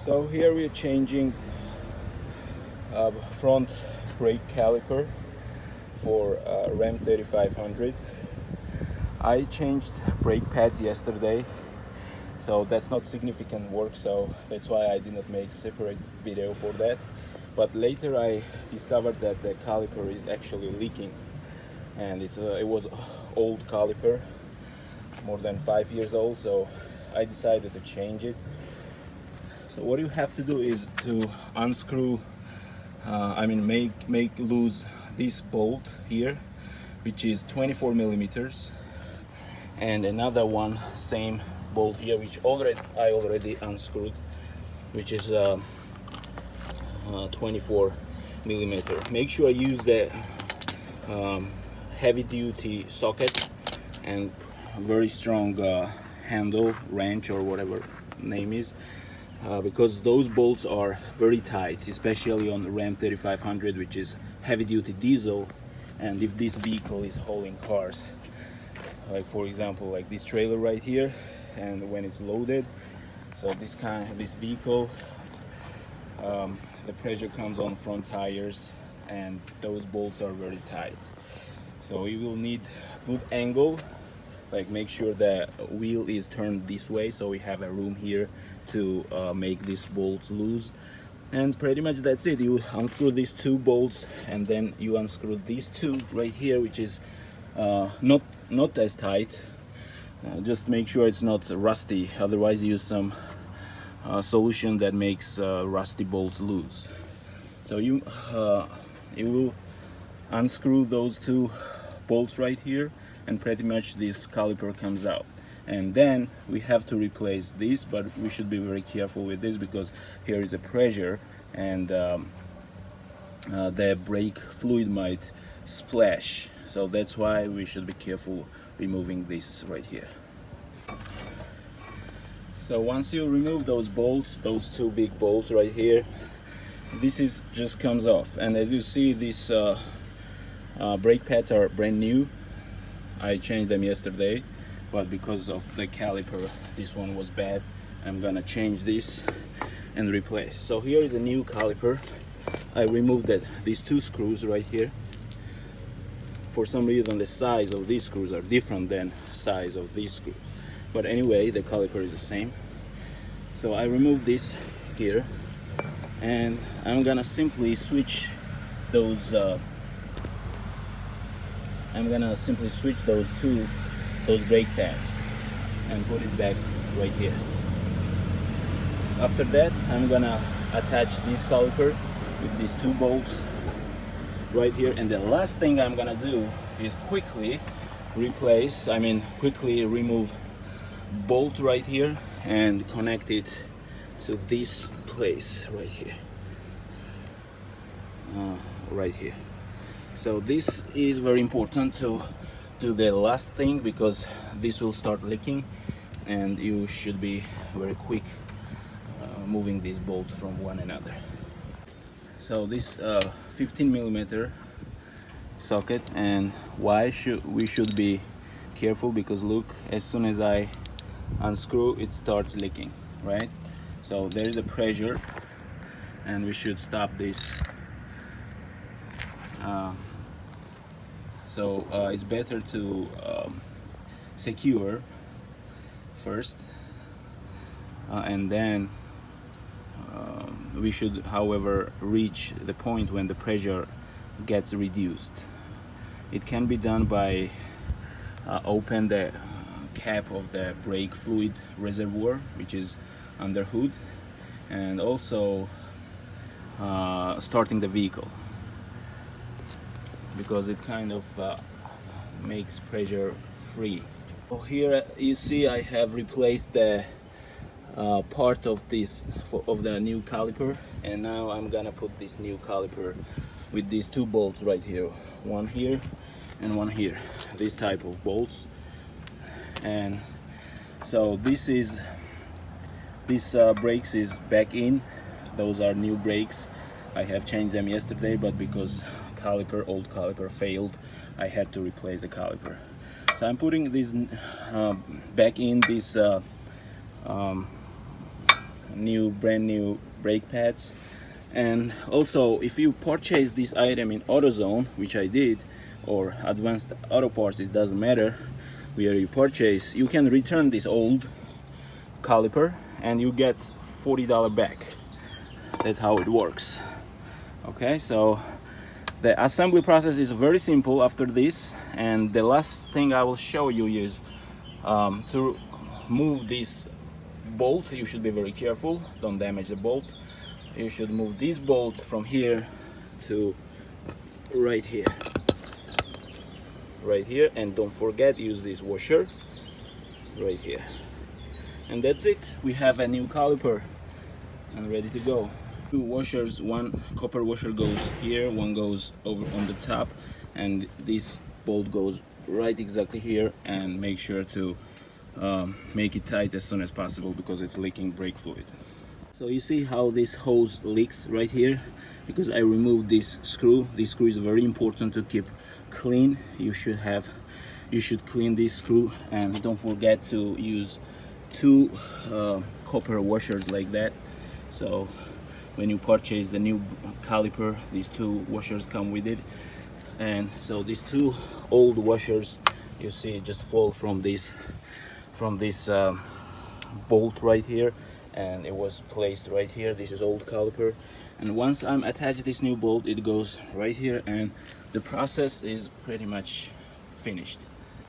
So here we're changing front brake caliper for Ram 3500. I changed brake pads yesterday, so that's not significant work, so that's why I did not make separate video for that. But later I discovered that the caliper is actually leaking, and it was old caliper, more than 5 years old, so I decided to change it. So what you have to do is to unscrew, make loose this bolt here, which is 24 millimeters, and another one same bolt here, which I already unscrewed, which is 24 millimeter. Make sure you use the heavy duty socket and very strong handle, wrench, or whatever name is, because those bolts are very tight, especially on the Ram 3500, which is heavy duty diesel. And if this vehicle is hauling cars, like for example like this trailer right here, and when it's loaded, so this vehicle, the pressure comes on front tires, and those bolts are very tight. So you will need good angle, like make sure the wheel is turned this way, so we have a room here to make these bolts loose. And pretty much that's it. You unscrew these two bolts, and then you unscrew these two right here, which is not as tight. Just make sure it's not rusty, otherwise use some solution that makes rusty bolts loose. So you will unscrew those two bolts right here, and pretty much this caliper comes out. And then we have to replace this, but we should be very careful with this because here is a pressure, and the brake fluid might splash. So that's why we should be careful removing this right here. So once you remove those bolts, those two big bolts right here, this is just comes off. And as you see, these brake pads are brand new. I changed them yesterday, but because of the caliper, this one was bad. I'm gonna change this and replace. So here is a new caliper. I removed these two screws right here. For some reason the size of these screws are different than size of these screws, but anyway the caliper is the same. So I removed this here, and I'm gonna simply switch those those brake pads and put it back right here. After that, I'm gonna attach this caliper with these two bolts right here, and the last thing I'm gonna do is quickly remove bolt right here and connect it to this place right here, So this is very important to do the last thing, because this will start leaking, and you should be very quick moving these bolts from one another. So this 15 millimeter socket, and why we should be careful, because look, as soon as I unscrew, it starts leaking, right? So there is a pressure, and we should stop this. It's better to secure first, and then we should, however, reach the point when the pressure gets reduced. It can be done by open the cap of the brake fluid reservoir, which is under hood, and also starting the vehicle, because it kind of makes pressure free. So here you see I have replaced the part of the new caliper, and now I'm gonna put this new caliper with these two bolts right here, one here and one here, this type of bolts. And so this brakes is back in. Those are new brakes. I have changed them yesterday, but because old caliper failed, I had to replace the caliper. So I'm putting this back in this brand new brake pads. And also, if you purchase this item in AutoZone, which I did, or Advanced Auto Parts, it doesn't matter where you purchase, you can return this old caliper and you get $40 back. That's how it works. Okay, so the assembly process is very simple after this, and the last thing I will show you is to move this bolt. You should be very careful, don't damage the bolt. You should move this bolt from here to right here, and don't forget, use this washer right here. And that's it, we have a new caliper and ready to go. Two washers, one copper washer goes here, one goes over on the top, and this bolt goes right exactly here. And make sure to make it tight as soon as possible because it's leaking brake fluid. So you see how this hose leaks right here, because I removed this screw. This screw is very important to keep clean. You should clean this screw, and don't forget to use two copper washers like that. So when you purchase the new caliper, these two washers come with it. And so these two old washers, you see, just fall from this bolt right here, and it was placed right here. This is old caliper, and once I'm attached this new bolt, it goes right here, and the process is pretty much finished.